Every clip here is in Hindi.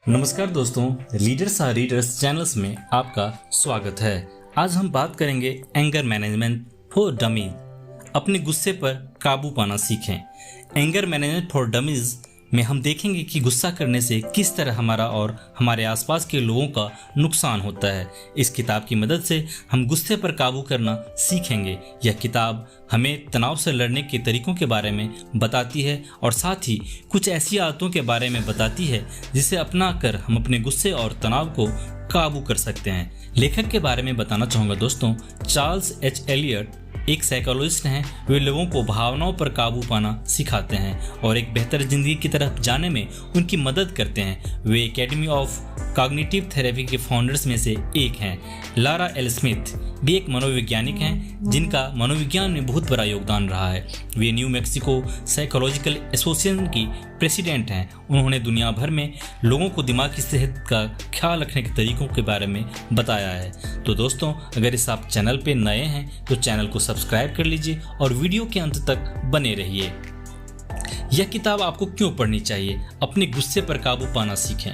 नमस्कार दोस्तों, लीडर्स आर रीडर्स चैनल्स में आपका स्वागत है। आज हम बात करेंगे एंगर मैनेजमेंट फॉर डमीज। अपने गुस्से पर काबू पाना सीखें। एंगर मैनेजमेंट फॉर डमीज में हम देखेंगे कि गुस्सा करने से किस तरह हमारा और हमारे आसपास के लोगों का नुकसान होता है। इस किताब की मदद से हम गुस्से पर काबू करना सीखेंगे। यह किताब हमें तनाव से लड़ने के तरीकों के बारे में बताती है और साथ ही कुछ ऐसी आदतों के बारे में बताती है जिसे अपनाकर हम अपने गुस्से और तनाव को काबू कर सकते हैं। लेखक के बारे में बताना चाहूँगा दोस्तों, चार्ल्स एच एलियट एक साइकोलॉजिस्ट हैं। वे लोगों को भावनाओं पर काबू पाना सिखाते हैं और एक बेहतर जिंदगी की तरफ जाने में उनकी मदद करते हैं। वे एकेडमी ऑफ कॉग्निटिव थेरेपी के फाउंडर्स में से एक हैं। लारा एल स्मिथ भी एक मनोवैज्ञानिक हैं जिनका मनोविज्ञान में बहुत बड़ा योगदान रहा है। वे न्यू मैक्सिको साइकोलॉजिकल एसोसिएशन की प्रेसिडेंट हैं। उन्होंने दुनिया भर में लोगों को दिमाग की सेहत का ख्याल रखने के तरीकों के बारे में बताया है। तो दोस्तों, अगर इस आप चैनल पे नए हैं तो चैनल को सब्सक्राइब कर लीजिए और वीडियो के अंत तक बने रहिए। यह किताब आपको क्यों पढ़नी चाहिए? अपने गुस्से पर काबू पाना सीखें।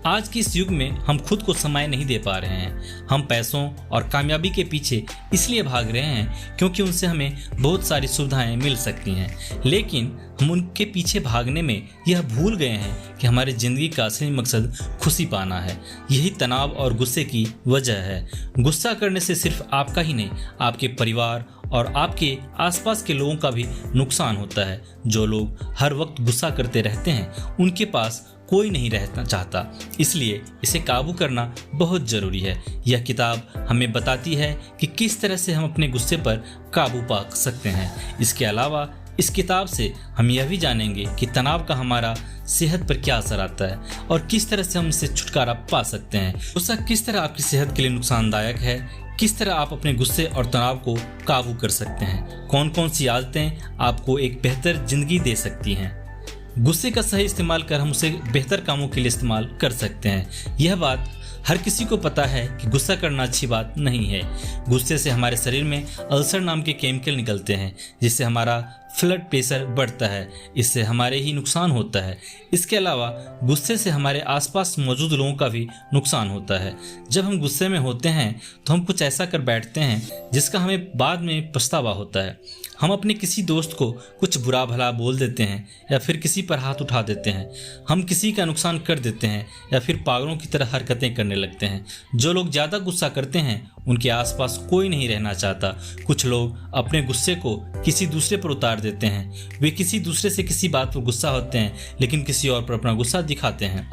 आज के इस युग में हम खुद को समय नहीं दे पा रहे हैं। हम पैसों और कामयाबी के पीछे इसलिए भाग रहे हैं क्योंकि उनसे हमें बहुत सारी सुविधाएं मिल सकती हैं, लेकिन हम उनके पीछे भागने में यह भूल गए हैं कि हमारी ज़िंदगी का असली मकसद खुशी पाना है। यही तनाव और गुस्से की वजह है। गुस्सा करने से सिर्फ आपका ही नहीं, आपके परिवार और आपके आसपास के लोगों का भी नुकसान होता है। जो लोग हर वक्त गुस्सा करते रहते हैं उनके पास कोई नहीं रहना चाहता, इसलिए इसे काबू करना बहुत ज़रूरी है। यह किताब हमें बताती है कि किस तरह से हम अपने गुस्से पर काबू पा सकते हैं। इसके अलावा इस किताब से हम यह भी जानेंगे कि तनाव का हमारा सेहत पर क्या असर आता है और किस तरह से हम इससे छुटकारा पा सकते हैं। गुस्सा किस तरह आपकी सेहत के लिए नुकसानदायक है, किस तरह आप अपने गुस्से और तनाव को काबू कर सकते हैं, कौन कौन सी आदतें आपको एक बेहतर जिंदगी दे सकती हैं। गुस्से का सही इस्तेमाल कर हम उसे बेहतर कामों के लिए इस्तेमाल कर सकते हैं। यह बात हर किसी को पता है कि गुस्सा करना अच्छी बात नहीं है। गुस्से से हमारे शरीर में अल्सर नाम के केमिकल निकलते हैं जिससे हमारा ब्लड प्रेशर बढ़ता है। इससे हमारे ही नुकसान होता है। इसके अलावा गुस्से से हमारे आसपास मौजूद लोगों का भी नुकसान होता है। जब हम गुस्से में होते हैं तो हम कुछ ऐसा कर बैठते हैं जिसका हमें बाद में पछतावा होता है। हम अपने किसी दोस्त को कुछ बुरा भला बोल देते हैं या फिर किसी पर हाथ उठा देते हैं। हम किसी का नुकसान कर देते हैं या फिर पागलों की तरह हरकतें करने लगते हैं। जो लोग ज़्यादा गुस्सा करते हैं उनके आसपास कोई नहीं रहना चाहता। कुछ लोग अपने गुस्से को किसी दूसरे पर उतार देते हैं। वे किसी दूसरे से किसी बात पर गुस्सा होते हैं लेकिन किसी और पर अपना गुस्सा दिखाते हैं।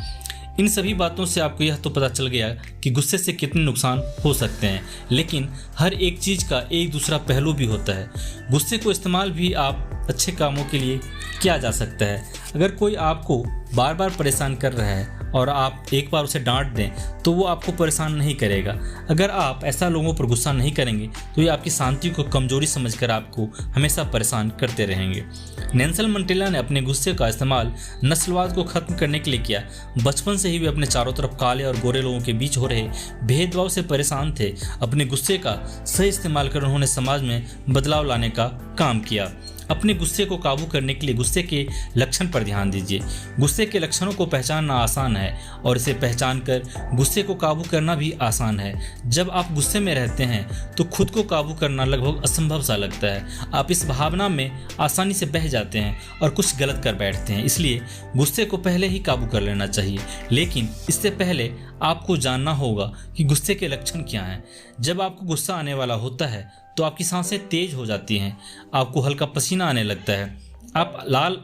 इन सभी बातों से आपको यह तो पता चल गया कि गुस्से से कितने नुकसान हो सकते हैं, लेकिन हर एक चीज़ का एक दूसरा पहलू भी होता है। गुस्से को इस्तेमाल भी आप अच्छे कामों के लिए किया जा सकता है। अगर कोई आपको बार बार परेशान कर रहा है और आप एक बार उसे डांट दें तो वो आपको परेशान नहीं करेगा। अगर आप ऐसा लोगों पर गुस्सा नहीं करेंगे तो ये आपकी शांति को कमजोरी समझकर आपको हमेशा परेशान करते रहेंगे। नेल्सन मंडेला ने अपने गुस्से का इस्तेमाल नस्लवाद को खत्म करने के लिए किया। बचपन से ही वे अपने चारों तरफ काले और गोरे लोगों के बीच हो रहे भेदभाव से परेशान थे। अपने गुस्से का सही इस्तेमाल कर उन्होंने समाज में बदलाव लाने का काम किया। अपने गुस्से को काबू करने के लिए गुस्से के लक्षण पर ध्यान दीजिए। गुस्से के लक्षणों को पहचानना आसान है और इसे पहचान कर गुस्से को काबू करना भी आसान है। जब आप गुस्से में रहते हैं तो खुद को काबू करना लगभग असंभव सा लगता है। आप इस भावना में आसानी से बह जाते हैं और कुछ गलत कर बैठते हैं। इसलिए गुस्से को पहले ही काबू कर लेना चाहिए, लेकिन इससे पहले आपको जानना होगा कि गुस्से के लक्षण क्या हैं। जब आपको गुस्सा आने वाला होता है तो आपकी सांसें तेज हो जाती हैं, आपको हल्का पसीना आने लगता है, आप लाल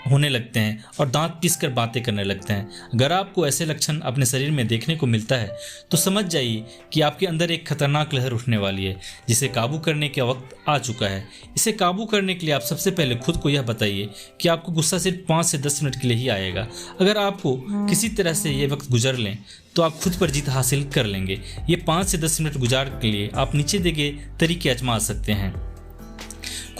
होने लगते हैं और दांत पीसकर बातें करने लगते हैं। अगर आपको ऐसे लक्षण अपने शरीर में देखने को मिलता है तो समझ जाइए कि आपके अंदर एक खतरनाक लहर उठने वाली है जिसे काबू करने का वक्त आ चुका है। इसे काबू करने के लिए आप सबसे पहले खुद को यह बताइए कि आपको गुस्सा सिर्फ 5 से 10 मिनट के लिए ही आएगा। अगर आपको किसी तरह से ये वक्त गुजर लें तो आप खुद पर जीत हासिल कर लेंगे। ये 5 से 10 मिनट गुजार के लिए आप नीचे दिए गए तरीके आजमा सकते हैं।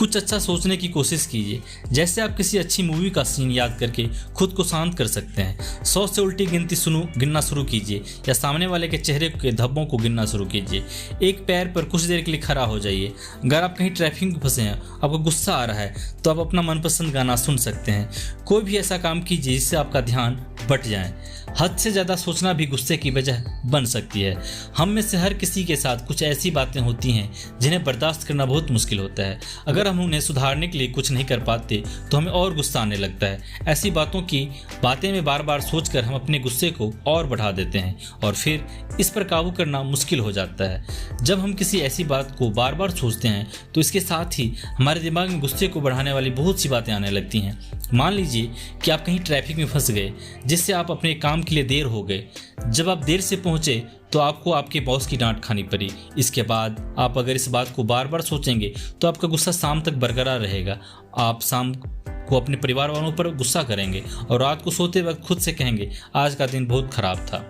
कुछ अच्छा सोचने की कोशिश कीजिए, जैसे आप किसी अच्छी मूवी का सीन याद करके खुद को शांत कर सकते हैं। 100 से उल्टी गिनना शुरू कीजिए या सामने वाले के चेहरे के धब्बों को गिनना शुरू कीजिए। एक पैर पर कुछ देर के लिए खड़ा हो जाइए। अगर आप कहीं ट्रैफिक में फंसे हैं, आपको गुस्सा आ रहा है, तो आप अपना मनपसंद गाना सुन सकते हैं। कोई भी ऐसा काम कीजिए जिससे आपका ध्यान बट जाए। हद से ज़्यादा सोचना भी गुस्से की वजह बन सकती है। हम में से हर किसी के साथ कुछ ऐसी बातें होती हैं जिन्हें बर्दाश्त करना बहुत मुश्किल होता है। अगर हम उन्हें सुधारने के लिए कुछ नहीं कर पाते तो हमें और गुस्सा आने लगता है। ऐसी बातें में बार बार सोचकर हम अपने गुस्से को और बढ़ा देते हैं और फिर इस पर काबू करना मुश्किल हो जाता है। जब हम किसी ऐसी बात को बार बार सोचते हैं तो इसके साथ ही हमारे दिमाग में गुस्से को बढ़ाने वाली बहुत सी बातें आने लगती हैं। मान लीजिए कि आप कहीं ट्रैफिक में फंस गए, जिससे आप अपने काम के लिए देर हो गए। जब आप देर से पहुंचे तो आपको आपके बॉस की डांट खानी पड़ी। इसके बाद आप अगर इस बात को बार बार सोचेंगे तो आपका गुस्सा शाम तक बरकरार रहेगा। आप शाम को अपने परिवार वालों पर गुस्सा करेंगे और रात को सोते वक्त खुद से कहेंगे आज का दिन बहुत खराब था।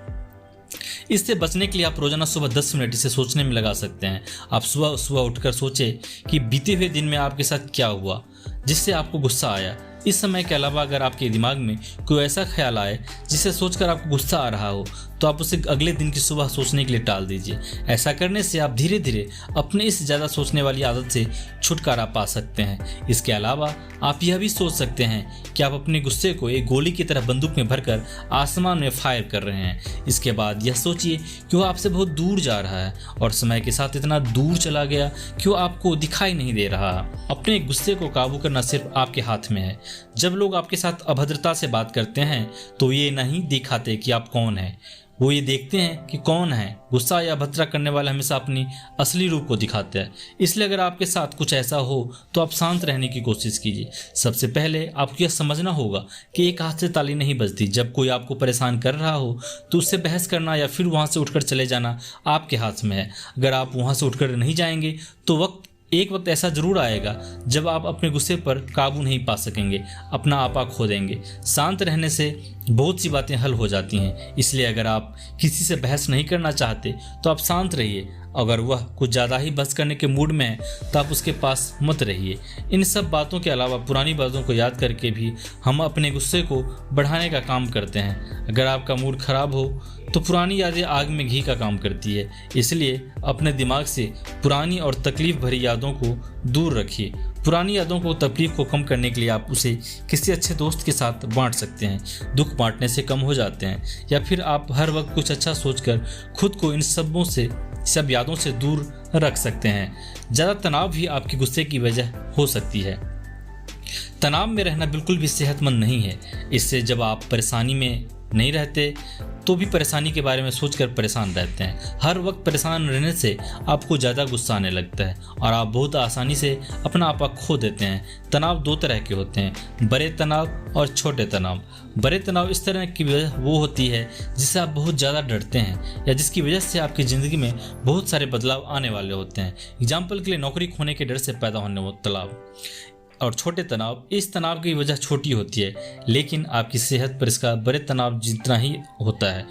इससे बचने के लिए आप रोजाना सुबह 10 मिनट इसे सोचने में लगा सकते हैं। आप सुबह उठकर सोचें कि बीते हुए दिन में आपके साथ क्या हुआ जिससे आपको गुस्सा आया। इस समय के अलावा अगर आपके दिमाग में कोई ऐसा ख्याल आए जिसे सोचकर आपको गुस्सा आ रहा हो तो आप उसे अगले दिन की सुबह सोचने के लिए टाल दीजिए। ऐसा करने से आप धीरे धीरे अपने इस ज़्यादा सोचने वाली आदत से छुटकारा पा सकते हैं। इसके अलावा आप यह भी सोच सकते हैं कि आप अपने गुस्से को एक गोली की तरह बंदूक में भरकर आसमान में फायर कर रहे हैं। इसके बाद यह सोचिए कि वो आपसे बहुत दूर जा रहा है और समय के साथ इतना दूर चला गया कि वो आपको दिखाई नहीं दे रहा। अपने गुस्से को काबू करना सिर्फ आपके हाथ में है। जब लोग आपके साथ अभद्रता से बात करते हैं तो ये नहीं दिखाते कि आप कौन हैं, वो ये देखते हैं कि कौन है। गुस्सा या अभद्रता करने वाला हमेशा अपनी असली रूप को दिखाता है। इसलिए अगर आपके साथ कुछ ऐसा हो तो आप शांत रहने की कोशिश कीजिए। सबसे पहले आपको यह समझना होगा कि एक हाथ से ताली नहीं बजती। जब कोई आपको परेशान कर रहा हो तो उससे बहस करना या फिर वहाँ से उठकर चले जाना आपके हाथ में है। अगर आप वहाँ से उठकर नहीं जाएंगे तो एक वक्त ऐसा जरूर आएगा जब आप अपने गुस्से पर काबू नहीं पा सकेंगे, अपना आपा खो देंगे। शांत रहने से बहुत सी बातें हल हो जाती हैं। इसलिए अगर आप किसी से बहस नहीं करना चाहते तो आप शांत रहिए। अगर वह कुछ ज़्यादा ही बहस करने के मूड में है तो आप उसके पास मत रहिए। इन सब बातों के अलावा पुरानी बातों को याद करके भी हम अपने गुस्से को बढ़ाने का काम करते हैं। अगर आपका मूड खराब हो तो पुरानी यादें आग में घी का काम करती है। इसलिए अपने दिमाग से पुरानी और तकलीफ भरी यादों को दूर रखिए। पुरानी यादों को तकलीफ को कम करने के लिए आप उसे किसी अच्छे दोस्त के साथ बांट सकते हैं। दुख बांटने से कम हो जाते हैं। या फिर आप हर वक्त कुछ अच्छा सोचकर खुद को इन सब यादों से दूर रख सकते हैं। ज़्यादा तनाव भी आपके गुस्से की वजह हो सकती है। तनाव में रहना बिल्कुल भी सेहतमंद नहीं है। इससे जब आप परेशानी में नहीं रहते तो भी परेशानी के बारे में सोचकर परेशान रहते हैं। हर वक्त परेशान रहने से आपको ज़्यादा गुस्सा आने लगता है और आप बहुत आसानी से अपना आपा खो देते हैं। तनाव दो तरह के होते हैं, बड़े तनाव और छोटे तनाव। बड़े तनाव इस तरह की वजह वो होती है जिससे आप बहुत ज़्यादा डरते हैं या जिसकी वजह से आपकी ज़िंदगी में बहुत सारे बदलाव आने वाले होते हैं। एग्जाम्पल के लिए नौकरी खोने के डर से पैदा होने वाला तनाव। और छोटे तनाव, इस तनाव की वजह छोटी होती है लेकिन आपकी सेहत पर इसका बड़े तनाव जितना ही होता है।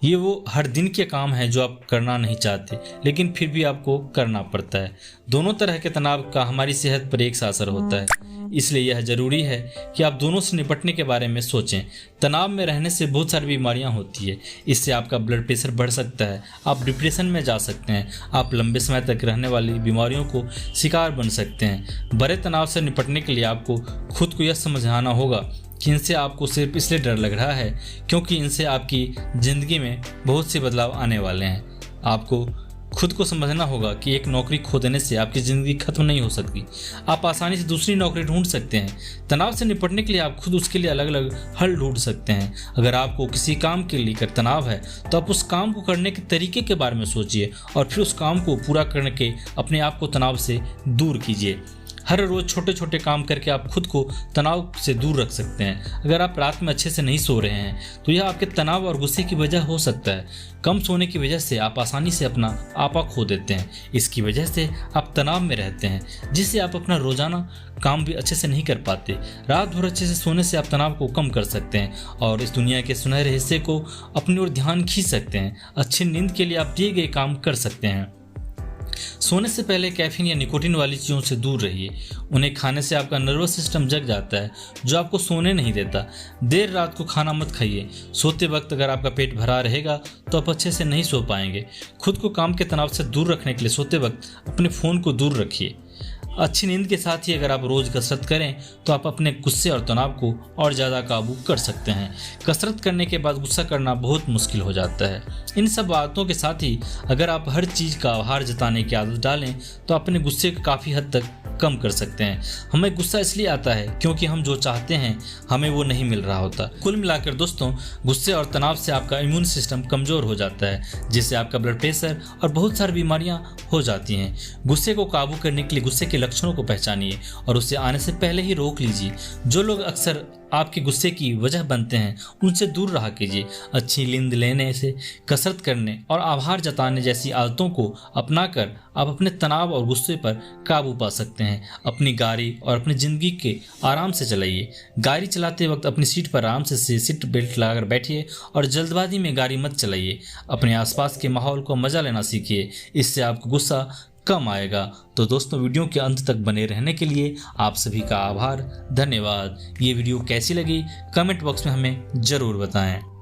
ये वो हर दिन के काम है जो आप करना नहीं चाहते लेकिन फिर भी आपको करना पड़ता है। दोनों तरह के तनाव का हमारी सेहत पर एक सा असर होता है। इसलिए यह जरूरी है कि आप दोनों से निपटने के बारे में सोचें। तनाव में रहने से बहुत सारी बीमारियां होती है। इससे आपका ब्लड प्रेशर बढ़ सकता है, आप डिप्रेशन में जा सकते हैं, आप लंबे समय तक रहने वाली बीमारियों को शिकार बन सकते हैं। बड़े तनाव से निपटने के लिए आपको खुद को यह समझाना होगा कि इनसे आपको सिर्फ इसलिए डर लग रहा है क्योंकि इनसे आपकी ज़िंदगी में बहुत से बदलाव आने वाले हैं। आपको खुद को समझना होगा कि एक नौकरी खो देने से आपकी ज़िंदगी खत्म नहीं हो सकती। आप आसानी से दूसरी नौकरी ढूंढ सकते हैं। तनाव से निपटने के लिए आप खुद उसके लिए अलग अलग हल ढूंढ सकते हैं। अगर आपको किसी काम के लिए तनाव है तो आप उस काम को करने के तरीके के बारे में सोचिए और फिर उस काम को पूरा करके अपने आप को तनाव से दूर कीजिए। हर रोज़ छोटे छोटे काम करके आप खुद को तनाव से दूर रख सकते हैं। अगर आप रात में अच्छे से नहीं सो रहे हैं तो यह आपके तनाव और गुस्से की वजह हो सकता है। कम सोने की वजह से आप आसानी से अपना आपा खो देते हैं। इसकी वजह से आप तनाव में रहते हैं जिससे आप अपना रोजाना काम भी अच्छे से नहीं कर पाते। रात भर अच्छे से सोने से आप तनाव को कम कर सकते हैं और इस दुनिया के सुनहरे हिस्से को अपनी ओर ध्यान खींच सकते हैं। अच्छी नींद के लिए आप दिए गए काम कर सकते हैं। सोने से पहले कैफीन या निकोटीन वाली चीज़ों से दूर रहिए। उन्हें खाने से आपका नर्वस सिस्टम जग जाता है, जो आपको सोने नहीं देता। देर रात को खाना मत खाइए। सोते वक्त अगर आपका पेट भरा रहेगा तो आप अच्छे से नहीं सो पाएंगे। खुद को काम के तनाव से दूर रखने के लिए सोते वक्त अपने फ़ोन को दूर रखिए। अच्छी नींद के साथ ही अगर आप रोज़ कसरत करें तो आप अपने गुस्से और तनाव को और ज़्यादा काबू कर सकते हैं। कसरत करने के बाद गुस्सा करना बहुत मुश्किल हो जाता है। इन सब बातों के साथ ही अगर आप हर चीज़ का आभार जताने की आदत डालें तो अपने गुस्से को काफ़ी हद तक कम कर सकते हैं। हमें गुस्सा इसलिए आता है क्योंकि हम जो चाहते हैं हमें वो नहीं मिल रहा होता। कुल मिलाकर दोस्तों, गुस्से और तनाव से आपका इम्यून सिस्टम कमज़ोर हो जाता है, जिससे आपका ब्लड प्रेशर और बहुत सारी बीमारियां हो जाती हैं। गुस्से को काबू करने के लिए गुस्से के लक्षणों को पहचानिए और उसे आने से पहले ही रोक लीजिए। जो लोग अक्सर आपके गुस्से की वजह बनते हैं उनसे दूर रहा कीजिए। अच्छी नींद लेने से, कसरत करने और आभार जताने जैसी आदतों को अपनाकर आप अपने तनाव और गुस्से पर काबू पा सकते हैं। अपनी गाड़ी और अपनी ज़िंदगी के आराम से चलाइए। गाड़ी चलाते वक्त अपनी सीट पर आराम से सीट बेल्ट लगाकर बैठिए और जल्दबाजी में गाड़ी मत चलाइए। अपने आसपास के माहौल को मज़ा लेना सीखिए, इससे आपको गुस्सा कम आएगा। तो दोस्तों, वीडियो के अंत तक बने रहने के लिए आप सभी का आभार, धन्यवाद। ये वीडियो कैसी लगी कमेंट बॉक्स में हमें ज़रूर बताएं।